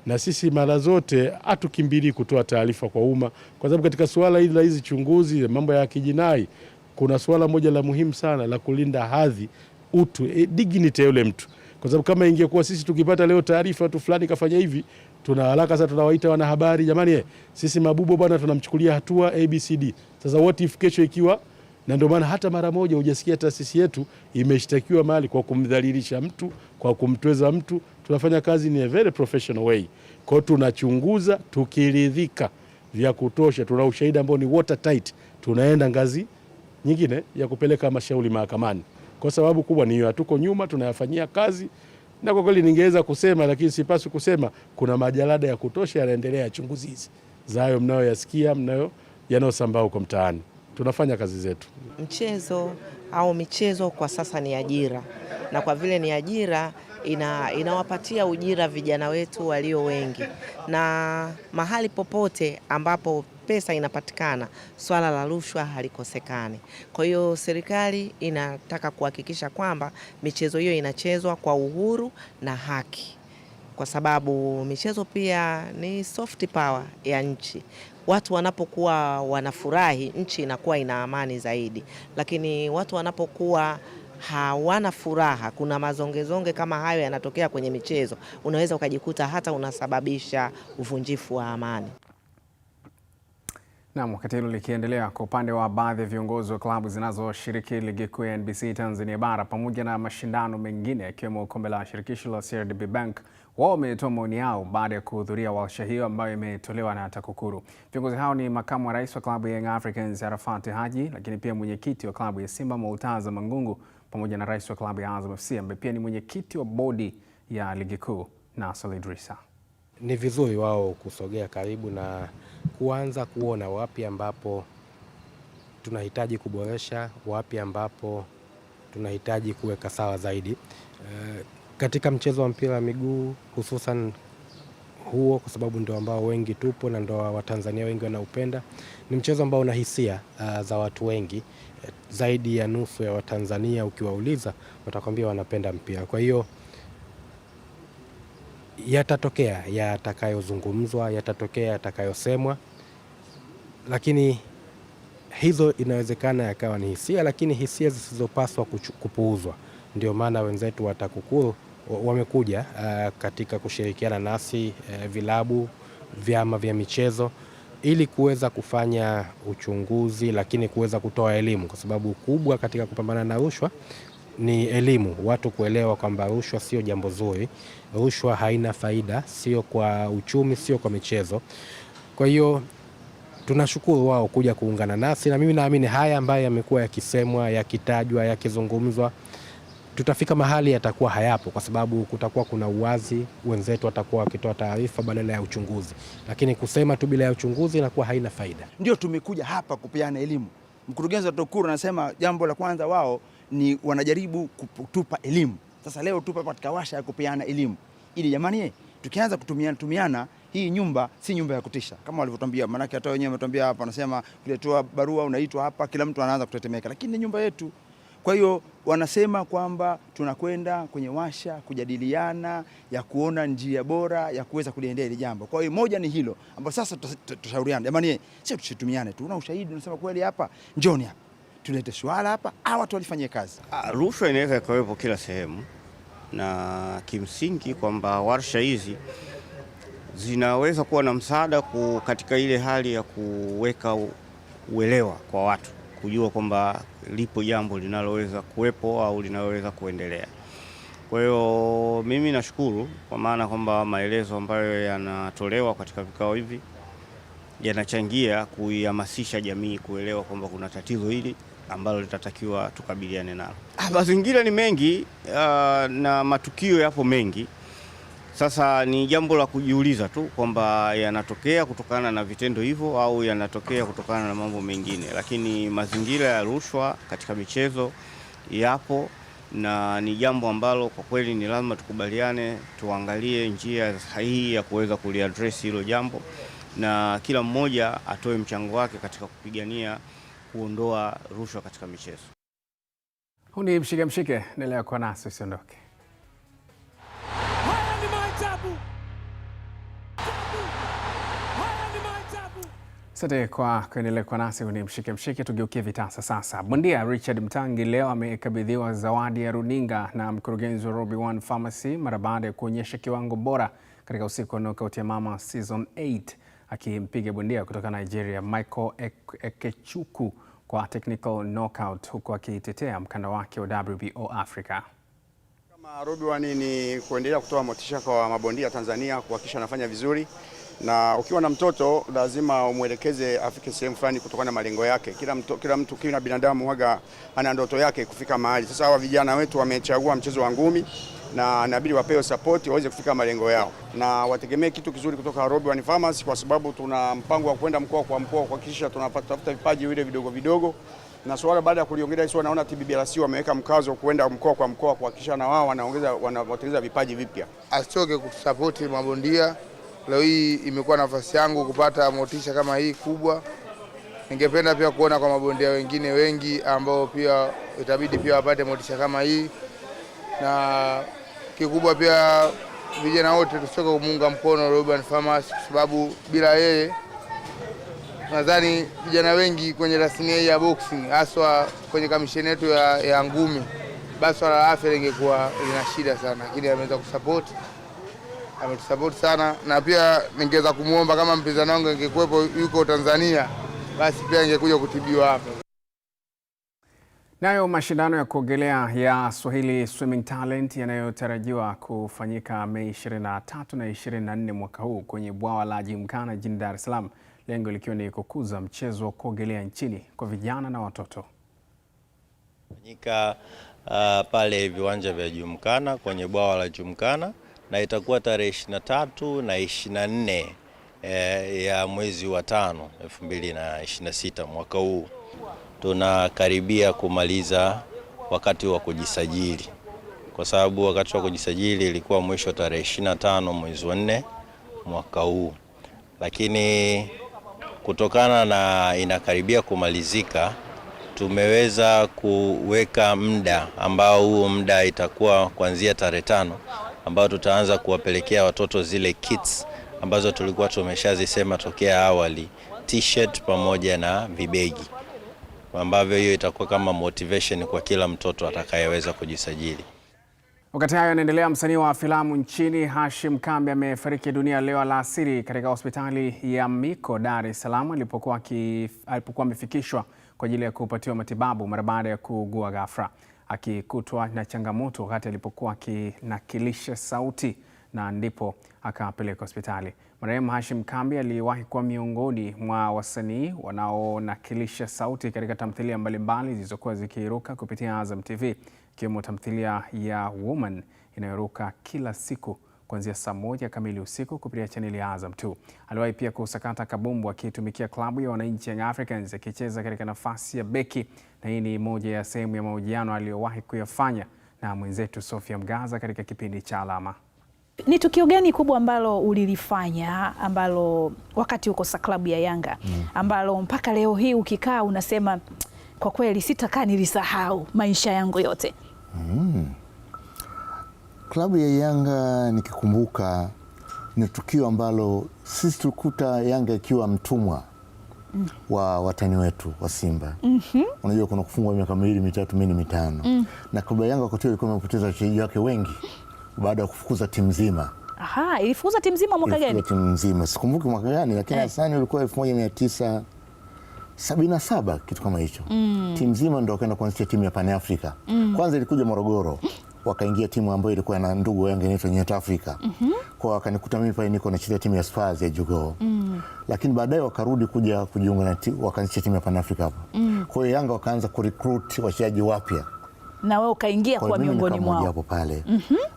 Na sisi mara zote hatukimbili kutoa taarifa kwa umma, kwa sababu katika suala hili la hizi chunguzi mambo ya haki jinai kuna suala moja la muhimu sana la kulinda hadhi, utu, dignity ya yule mtu. Kwa sababu kama ingekuwa sisi tukipata leo taarifa tu fulani kafanya hivi, tuna haraka sasa tunawaita wanahabari, jamani sisi Mabubo bwana tunamchukulia hatua ABCD. Sasa what if kesho ikiwa na ndio maana hata mara moja hujasikia taasisi yetu imeshtakiwa mahali kwa kumdhalilisha mtu, kwa kumtweza mtu. Tunafanya kazi in a very professional way. Kwa hiyo tunachunguza, tukiridhika vya kutosha, tuna ushahidi ambao ni watertight, tunaenda ngazi nyingine ya kupeleka mashauri mahakamani. Kwa sababu kubwa ni hiyo, hatuko nyuma, tunayafanyia kazi. Na kwa kweli ningeweza kusema, lakini sipaswi kusema, kuna majalada ya kutosha yanaendelea ya chunguzi hizi za hayo mnayoyasikia, yanayosambaa huko mtaani. Tunafanya kazi zetu. Mchezo au michezo kwa sasa ni ajira, na kwa vile ni ajira inawapatia ujira vijana wetu walio wengi, na mahali popote ambapo pesa inapatikana, swala la rushwa halikosekani. Kwa hiyo serikali inataka kuhakikisha kwamba michezo hiyo inachezwa kwa uhuru na haki, kwa sababu michezo pia ni soft power ya nchi. Watu wanapokuwa wanafurahi, nchi inakuwa ina amani zaidi, lakini watu wanapokuwa hawana furaha, kuna mazongezonge kama hayo yanatokea kwenye michezo, unaweza ukajikuta hata unasababisha uvunjifu wa amani. Naam, wakati hilo likiendelea, kwa upande wa baadhi ya viongozi wa klabu zinazoshiriki ligi kuu ya NBC Tanzania Bara pamoja na mashindano mengine yakiwemo kombe la shirikisho la CRDB Bank, wao wametoa maoni yao baada ya kuhudhuria warsha hiyo ambayo imetolewa na TAKUKURU. Viongozi hao ni makamu wa rais wa klabu ya Young Africans Arafat Haji, lakini pia mwenyekiti wa klabu ya Simba Murtaza Mangungu, pamoja na rais wa klabu ya Azam FC ambaye pia ni mwenyekiti wa bodi ya ligi kuu Nasser Idrissa. Ni vizuri wao kusogea karibu na kuanza kuona wapi ambapo tunahitaji kuboresha, wapi ambapo tunahitaji kuweka sawa zaidi. Katika mchezo wa mpira wa miguu hususan huo, kwa sababu ndio ambao wengi tupo na ndio Watanzania wengi wanaupenda, ni mchezo ambao una hisia za watu wengi. Zaidi ya nusu ya Watanzania ukiwauliza watakwambia wanapenda mpira. Kwa hiyo yatatokea yatakayozungumzwa, yatatokea yatakayosemwa, lakini hizo inawezekana yakawa ni hisia, lakini hisia zisizopaswa kupuuzwa. Ndio maana wenzetu wa TAKUKURU wamekuja katika kushirikiana nasi, vilabu, vyama vya michezo, ili kuweza kufanya uchunguzi, lakini kuweza kutoa elimu, kwa sababu kubwa katika kupambana na rushwa ni elimu, watu kuelewa kwamba rushwa sio jambo zuri, rushwa haina faida, sio kwa uchumi, sio kwa michezo. Kwa hiyo tunashukuru wao kuja kuungana nasi, na mimi naamini haya ambayo yamekuwa yakisemwa, yakitajwa, yakizungumzwa, tutafika mahali yatakuwa hayapo, kwa sababu kutakuwa kuna uwazi, wenzetu watakuwa wakitoa taarifa badala ya uchunguzi. Lakini kusema tu bila ya uchunguzi inakuwa haina faida. Ndio tumekuja hapa kupeana elimu. Mkurugenzi wa TAKUKURU anasema jambo la kwanza wao ni wanajaribu kutupa elimu. Sasa leo tupo katika washa ya kupeana elimu, ili jamani, tukianza kutumiana, hii nyumba si nyumba ya kutisha kama walivyotuambia. Maana hata wenyewe wametuambia hapa, wanasema ukitoa barua unaitwa hapa, kila mtu anaanza kutetemeka, lakini ni nyumba yetu. Kwa hiyo wanasema kwamba tunakwenda kwenye washa kujadiliana ya kuona njia bora ya kuweza kuliendea hili jambo. Kwa hiyo moja ni hilo ambapo sasa tutashauriana, jamani, sio tusitumiane tu, una ushahidi unasema kweli hapa, njoni hapa tulete swala hapa, watu walifanyia kazi. Rushwa inaweza ikawepo kila sehemu, na kimsingi kwamba warsha hizi zinaweza kuwa na msaada katika ile hali ya kuweka uelewa kwa watu, kujua kwamba lipo jambo linaloweza kuwepo au linaloweza kuendelea. Kwa hiyo mimi nashukuru kwa maana kwamba maelezo ambayo yanatolewa katika vikao hivi yanachangia kuihamasisha jamii kuelewa kwamba kuna tatizo hili ambalo litatakiwa tukabiliane nalo. Mazingira ni mengi na matukio yapo mengi. Sasa ni jambo la kujiuliza tu kwamba yanatokea kutokana na vitendo hivyo au yanatokea kutokana na mambo mengine, lakini mazingira ya rushwa katika michezo yapo, na ni jambo ambalo kwa kweli ni lazima tukubaliane, tuangalie njia sahihi ya kuweza kuliaddress hilo jambo, na kila mmoja atoe mchango wake katika kupigania kuondoa rushwa katika michezo. Huu ni Mshike Mshike, endelea kuwa nasi, usiondoke. Asante kwa kuendelea kwa nasi. Ni Mshike Mshike. Tugeukie vitasa sasa. Bondia Richard Mtangi leo amekabidhiwa zawadi ya runinga na mkurugenzi wa Robi One Pharmacy mara baada ya kuonyesha kiwango bora katika usiku wa knockout ya Mama Season 8 akimpiga bondia kutoka Nigeria Michael Ekechukwu kwa technical knockout, huku akitetea mkanda wake wa WBO Africa. Kama Robi One ni kuendelea kutoa motisha kwa mabondia Tanzania kuhakikisha anafanya vizuri, na ukiwa na mtoto lazima umwelekeze afike sehemu fulani kutokana na malengo yake. Kila binadamu huaga ana ndoto yake kufika mahali. Sasa hawa vijana wetu wamechagua mchezo wa ngumi na inabidi wapewe support waweze kufika malengo yao, na wategemee kitu kizuri kutoka Robi One Farmers, kwa sababu tuna mpango wa kwenda mkoa kwa mkoa kuhakikisha tunatafuta vipaji vile vidogo vidogo. Na swala baada ya kuliongelea hizo, naona TBBRC wameweka mkazo kuenda mkoa kwa mkoa kuhakikisha na wao wanatengeneza vipaji vipya. Asitoke kutusupport mabondia. Leo hii imekuwa nafasi yangu kupata motisha kama hii kubwa. Ningependa pia kuona kwa mabondia wengine wengi ambao pia itabidi pia wapate motisha kama hii, na kikubwa pia vijana wote tusitoke kumuunga mkono Robi One Farmers, kwa sababu bila yeye nadhani vijana wengi kwenye tasnia ya boxing, haswa kwenye kamisheni yetu ya ngumi, basi swala la afya lingekuwa lina shida sana, lakini ameweza ametusupport sana. Na pia ningeweza kumuomba kama mpinzani wangu ingekuwepo yuko Tanzania, basi pia ingekuja kutibiwa hapa. Nayo mashindano ya kuogelea ya Swahili Swimming Talent yanayotarajiwa kufanyika Mei 23 na 24 mwaka huu kwenye bwawa la Gymkhana jijini Dar es Salaam, lengo likiwa ni kukuza mchezo wa kuogelea nchini kwa vijana na watoto. Fanyika pale viwanja vya Gymkhana kwenye bwawa la Gymkhana, na itakuwa tarehe 23 na 24 ya mwezi wa 5 2026 mwaka huu. Tunakaribia kumaliza wakati wa kujisajili, kwa sababu wakati wa kujisajili ilikuwa mwisho tarehe 25 mwezi wa 4 mwaka huu, lakini kutokana na inakaribia kumalizika, tumeweza kuweka muda ambao huo muda itakuwa kuanzia tarehe 5, ambao tutaanza kuwapelekea watoto zile kits ambazo tulikuwa tumeshazisema tokea awali, t-shirt pamoja na vibegi, ambavyo hiyo itakuwa kama motivation kwa kila mtoto atakayeweza kujisajili. Wakati hayo yanaendelea, msanii wa filamu nchini Hashim Kambi amefariki dunia leo alasiri katika hospitali ya Miko, Dar es Salaam alipokuwa amefikishwa kwa ajili ya kupatiwa matibabu mara baada ya kuugua ghafla, akikutwa na changamoto wakati alipokuwa akinakilisha sauti na ndipo akapelekwa hospitali. Marehemu Hashim Kambi aliwahi kuwa miongoni mwa wasanii wanaonakilisha sauti katika tamthilia mbalimbali zilizokuwa zikiruka kupitia Azam TV, ikiwemo tamthilia ya Woman inayoruka kila siku kuanzia saa 1 kamili usiku kupitia chaneli ya Azam 2. Aliwahi pia kusakata kabumbu akitumikia klabu ya Wananchi Young Africans akicheza katika nafasi ya beki, na hii ni moja ya sehemu ya mahojiano aliyowahi kuyafanya na mwenzetu Sofia Mgaza katika kipindi cha Alama. Ni tukio gani kubwa ambalo ulilifanya ambalo wakati uko sa klabu ya Yanga ambalo mpaka leo hii ukikaa unasema kwa kweli sitakaa nilisahau maisha yangu yote? Klabu ya Yanga nikikumbuka ni tukio ambalo sisi tulikuta Yanga ikiwa mtumwa wa watani wetu wa Simba. Unajua kuna kufungwa miaka 2, 3, 4, 5. Na klabu ya Yanga wakati ilikuwa imepoteza wachezaji wake wengi baada ya kufukuza timu nzima. Aha, ilifukuza timu nzima mwaka gani? Ilifukuza timu nzima. Sikumbuki mwaka gani, lakini Hasani ulikuwa 1977 kitu kama hicho. Timu nzima ndio wakaenda kuanzisha timu ya Pan Africa. Kwanza ilikuja Morogoro, wakaingia timu ambayo ilikuwa na ndugu Yanga inaitwa Nyota Africa. Kwa wakanikuta mimi pale niko nachezea timu ya Spurs ya Jogoo. Lakini baadaye wakarudi kuja kujiunga na wakaanzisha timu ya Pan Africa hapo. Kwa hiyo Yanga wakaanza kurecruit wachezaji wapya. Na wewe ukaingia kwa miongoni mwao hapo pale.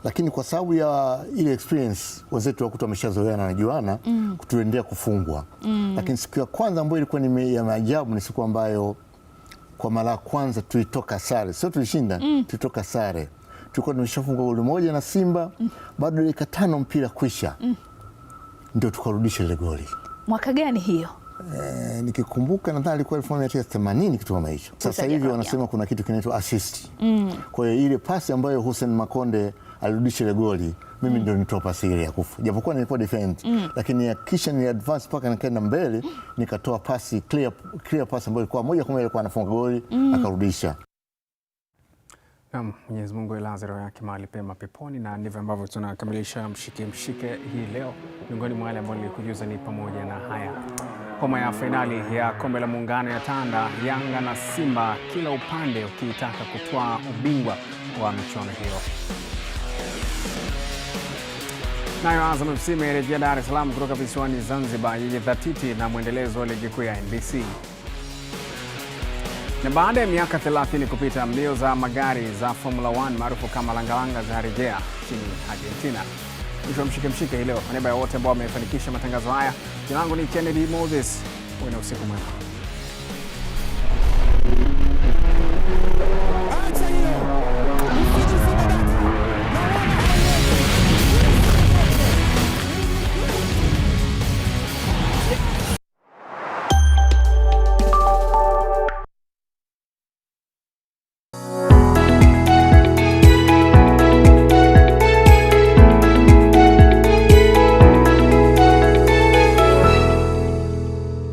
Lakini kwa sababu ya ile experience wenzetu wakuta wameshazoeana na juana kutuendelea kufungwa. Lakini siku ya kwanza ambayo ilikuwa ni ya maajabu ni siku ambayo kwa mara ya kwanza tulitoka sare. Sio tulishinda, tulitoka sare. Tulikuwa tumeshafunga goli moja na Simba, bado dakika 5 mpira kwisha. Ndio tukarudisha ile goli. Mwaka gani hiyo? Nikikumbuka nadhani ilikuwa 1980 kitu kama hicho. Sasa hivi wanasema kuna kitu kinaitwa assist. Kwa hiyo ile pasi ambayo Hussein Makonde alirudisha ile goli, mimi ndio nitoa pasi ile ya kufu. Japokuwa nilikuwa defend, lakini kisha ni advance paka nikaenda mbele, nikatoa pasi clear pass ambayo ilikuwa moja kwa moja alikuwa anafunga goli, akarudisha. Mwenyezi Mungu ilaze roho yake mahali pema peponi. Na ndivyo ambavyo tunakamilisha mshike hii leo. Miongoni mwa wale ambao nilikujuza ni pamoja na haya. Homa ya fainali ya kombe la muungano ya tanda, Yanga na Simba kila upande ukitaka kutwaa ubingwa wa michuano hiyo. Nayo Azam FC imerejea Dar es Salaam kutoka visiwani Zanzibar yenye dhatiti na mwendelezo wa ligi kuu ya NBC. Na baada ya miaka 30 kupita, mbio za magari za Formula 1 maarufu kama langalanga za rejea nchini Argentina. Mwisho wa mshike hii leo. Kwa niaba ya wote ambao wamefanikisha matangazo haya, jina langu ni Kennedy Moses. Uwe na usiku mwema.